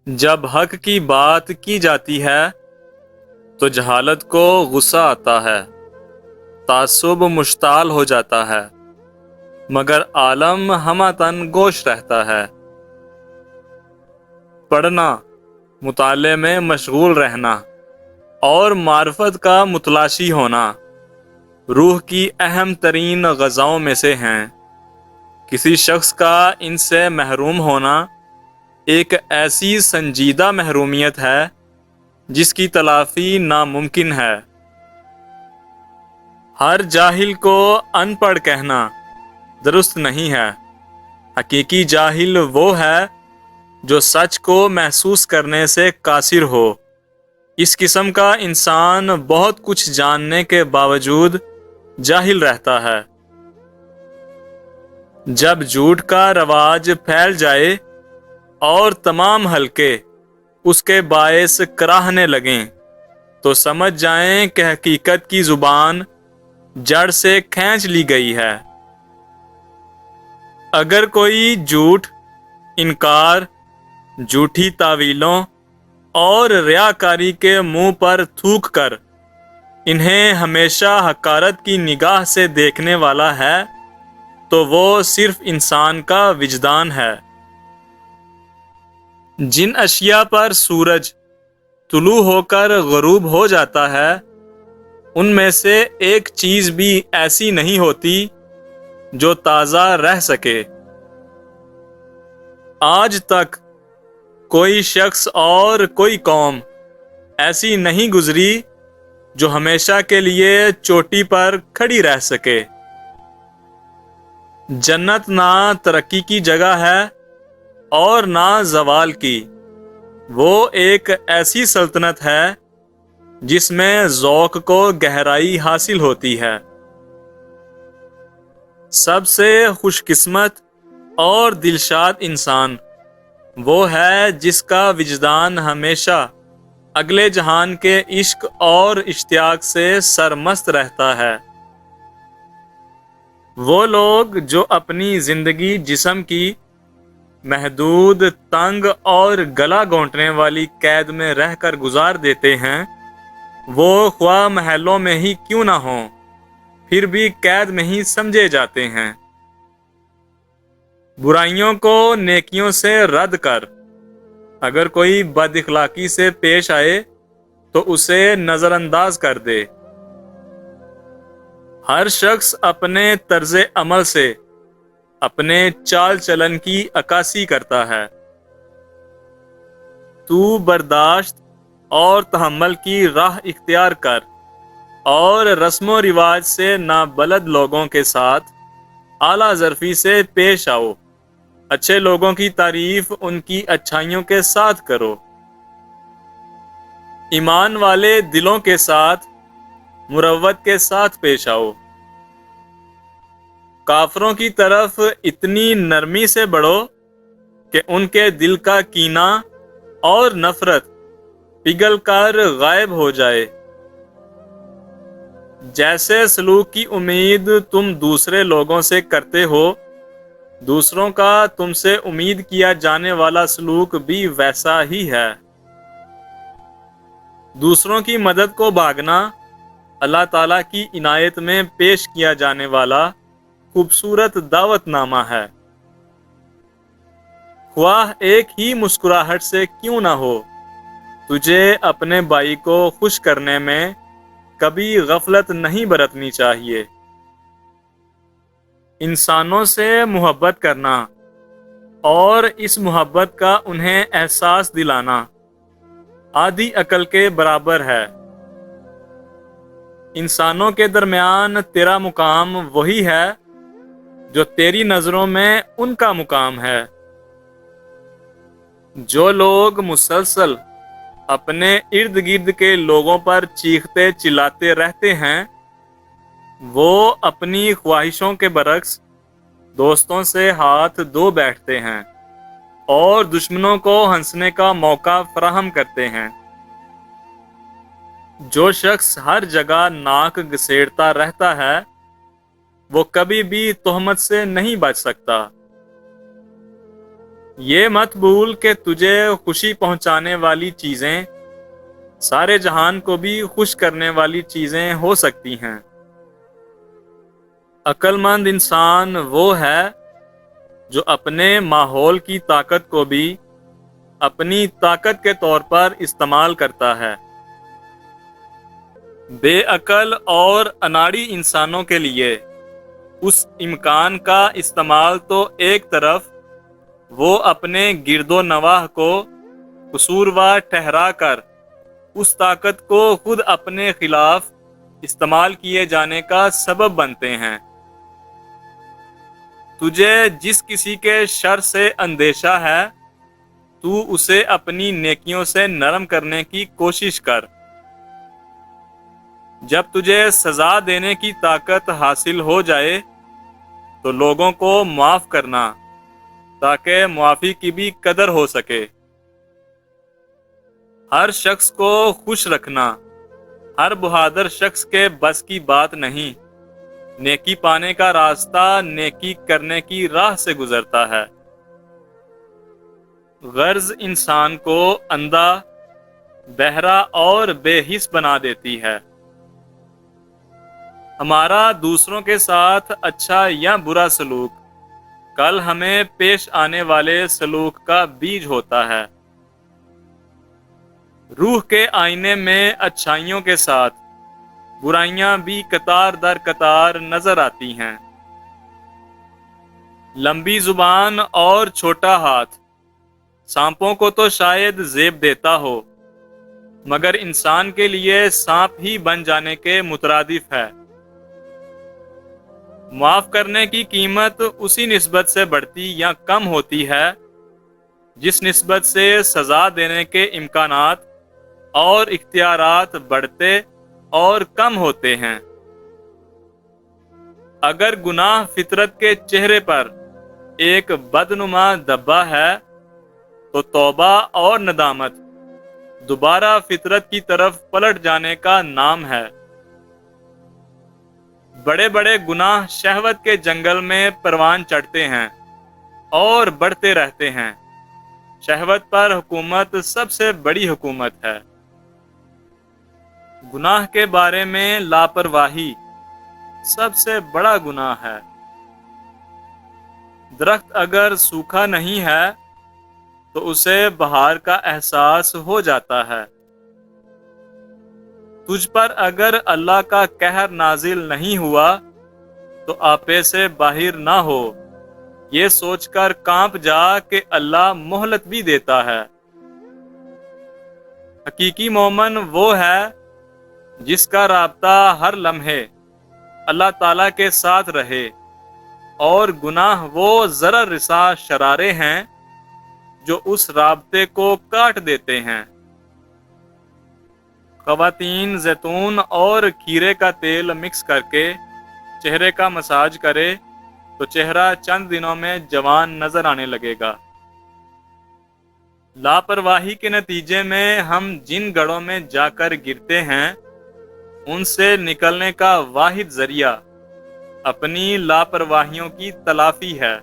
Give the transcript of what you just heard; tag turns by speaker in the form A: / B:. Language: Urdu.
A: جب حق کی بات کی جاتی ہے تو جہالت کو غصہ آتا ہے، تعصب مشتعل ہو جاتا ہے، مگر عالم ہمہ گوش رہتا ہے۔ پڑھنا، مطالعے میں مشغول رہنا اور معرفت کا متلاشی ہونا روح کی اہم ترین غذاؤں میں سے ہیں۔ کسی شخص کا ان سے محروم ہونا ایک ایسی سنجیدہ محرومیت ہے جس کی تلافی ناممکن ہے۔ ہر جاہل کو ان پڑھ کہنا درست نہیں ہے۔ حقیقی جاہل وہ ہے جو سچ کو محسوس کرنے سے قاصر ہو۔ اس قسم کا انسان بہت کچھ جاننے کے باوجود جاہل رہتا ہے۔ جب جھوٹ کا رواج پھیل جائے اور تمام حلقے اس کے باعث کراہنے لگیں تو سمجھ جائیں کہ حقیقت کی زبان جڑ سے کھینچ لی گئی ہے۔ اگر کوئی جھوٹ، انکار، جھوٹی تعویلوں اور ریاکاری کے منہ پر تھوک کر انہیں ہمیشہ حقارت کی نگاہ سے دیکھنے والا ہے تو وہ صرف انسان کا وجدان ہے۔ جن اشیاء پر سورج طلوع ہو کر غروب ہو جاتا ہے ان میں سے ایک چیز بھی ایسی نہیں ہوتی جو تازہ رہ سکے۔ آج تک کوئی شخص اور کوئی قوم ایسی نہیں گزری جو ہمیشہ کے لیے چوٹی پر کھڑی رہ سکے۔ جنت نہ ترقی کی جگہ ہے اور نہ زوال کی، وہ ایک ایسی سلطنت ہے جس میں ذوق کو گہرائی حاصل ہوتی ہے۔ سب سے خوش قسمت اور دلشاد انسان وہ ہے جس کا وجدان ہمیشہ اگلے جہان کے عشق اور اشتیاق سے سرمست رہتا ہے۔ وہ لوگ جو اپنی زندگی جسم کی محدود، تنگ اور گلا گھونٹنے والی قید میں رہ کر گزار دیتے ہیں، وہ خواہ محلوں میں ہی کیوں نہ ہوں پھر بھی قید میں ہی سمجھے جاتے ہیں۔ برائیوں کو نیکیوں سے رد کر، اگر کوئی بد اخلاقی سے پیش آئے تو اسے نظر انداز کر دے۔ ہر شخص اپنے طرز عمل سے اپنے چال چلن کی عکاسی کرتا ہے۔ تو برداشت اور تحمل کی راہ اختیار کر اور رسم و رواج سے نابلد لوگوں کے ساتھ اعلیٰ ظرفی سے پیش آؤ۔ اچھے لوگوں کی تعریف ان کی اچھائیوں کے ساتھ کرو۔ ایمان والے دلوں کے ساتھ مروت کے ساتھ پیش آؤ۔ کافروں کی طرف اتنی نرمی سے بڑھو کہ ان کے دل کا کینہ اور نفرت پگھل کر غائب ہو جائے۔ جیسے سلوک کی امید تم دوسرے لوگوں سے کرتے ہو، دوسروں کا تم سے امید کیا جانے والا سلوک بھی ویسا ہی ہے۔ دوسروں کی مدد کو بھاگنا اللہ تعالیٰ کی عنایت میں پیش کیا جانے والا خوبصورت دعوت نامہ ہے۔ خواہ ایک ہی مسکراہٹ سے کیوں نہ ہو، تجھے اپنے بھائی کو خوش کرنے میں کبھی غفلت نہیں برتنی چاہیے۔ انسانوں سے محبت کرنا اور اس محبت کا انہیں احساس دلانا آدھی عقل کے برابر ہے۔ انسانوں کے درمیان تیرا مقام وہی ہے جو تیری نظروں میں ان کا مقام ہے۔ جو لوگ مسلسل اپنے ارد گرد کے لوگوں پر چیختے چلاتے رہتے ہیں، وہ اپنی خواہشوں کے برعکس دوستوں سے ہاتھ دھو بیٹھتے ہیں اور دشمنوں کو ہنسنے کا موقع فراہم کرتے ہیں۔ جو شخص ہر جگہ ناک گھسیڑتا رہتا ہے وہ کبھی بھی تہمت سے نہیں بچ سکتا۔ یہ مت بھول کہ تجھے خوشی پہنچانے والی چیزیں سارے جہان کو بھی خوش کرنے والی چیزیں ہو سکتی ہیں۔ عقل مند انسان وہ ہے جو اپنے ماحول کی طاقت کو بھی اپنی طاقت کے طور پر استعمال کرتا ہے۔ بے عقل اور اناڑی انسانوں کے لیے اس امکان کا استعمال تو ایک طرف وہ اپنے گرد و نواح کو قصوروار ٹھہرا کر اس طاقت کو خود اپنے خلاف استعمال کیے جانے کا سبب بنتے ہیں۔ تجھے جس کسی کے شر سے اندیشہ ہے تو اسے اپنی نیکیوں سے نرم کرنے کی کوشش کر۔ جب تجھے سزا دینے کی طاقت حاصل ہو جائے تو لوگوں کو معاف کرنا تاکہ معافی کی بھی قدر ہو سکے۔ ہر شخص کو خوش رکھنا ہر بہادر شخص کے بس کی بات نہیں۔ نیکی پانے کا راستہ نیکی کرنے کی راہ سے گزرتا ہے۔ غرض انسان کو اندھا، بہرا اور بے حس بنا دیتی ہے۔ ہمارا دوسروں کے ساتھ اچھا یا برا سلوک کل ہمیں پیش آنے والے سلوک کا بیج ہوتا ہے۔ روح کے آئینے میں اچھائیوں کے ساتھ برائیاں بھی قطار در قطار نظر آتی ہیں۔ لمبی زبان اور چھوٹا ہاتھ سانپوں کو تو شاید زیب دیتا ہو، مگر انسان کے لیے سانپ ہی بن جانے کے مترادف ہے۔ معاف کرنے کی قیمت اسی نسبت سے بڑھتی یا کم ہوتی ہے جس نسبت سے سزا دینے کے امکانات اور اختیارات بڑھتے اور کم ہوتے ہیں۔ اگر گناہ فطرت کے چہرے پر ایک بدنما دھبا ہے تو توبہ اور ندامت دوبارہ فطرت کی طرف پلٹ جانے کا نام ہے۔ بڑے بڑے گناہ شہوت کے جنگل میں پروان چڑھتے ہیں اور بڑھتے رہتے ہیں۔ شہوت پر حکومت سب سے بڑی حکومت ہے۔ گناہ کے بارے میں لاپرواہی سب سے بڑا گناہ ہے۔ درخت اگر سوکھا نہیں ہے تو اسے بہار کا احساس ہو جاتا ہے۔ تجھ پر اگر اللہ کا قہر نازل نہیں ہوا تو آپے سے باہر نہ ہو، یہ سوچ کر کانپ جا کہ اللہ مہلت بھی دیتا ہے۔ حقیقی مومن وہ ہے جس کا رابطہ ہر لمحے اللہ تعالیٰ کے ساتھ رہے، اور گناہ وہ ضرر رساں شرارے ہیں جو اس رابطے کو کاٹ دیتے ہیں۔ خواتین زیتون اور کھیرے کا تیل مکس کر کے چہرے کا مساج کرے تو چہرہ چند دنوں میں جوان نظر آنے لگے گا۔ لاپرواہی کے نتیجے میں ہم جن گڑھوں میں جا کر گرتے ہیں ان سے نکلنے کا واحد ذریعہ اپنی لاپرواہیوں کی تلافی ہے۔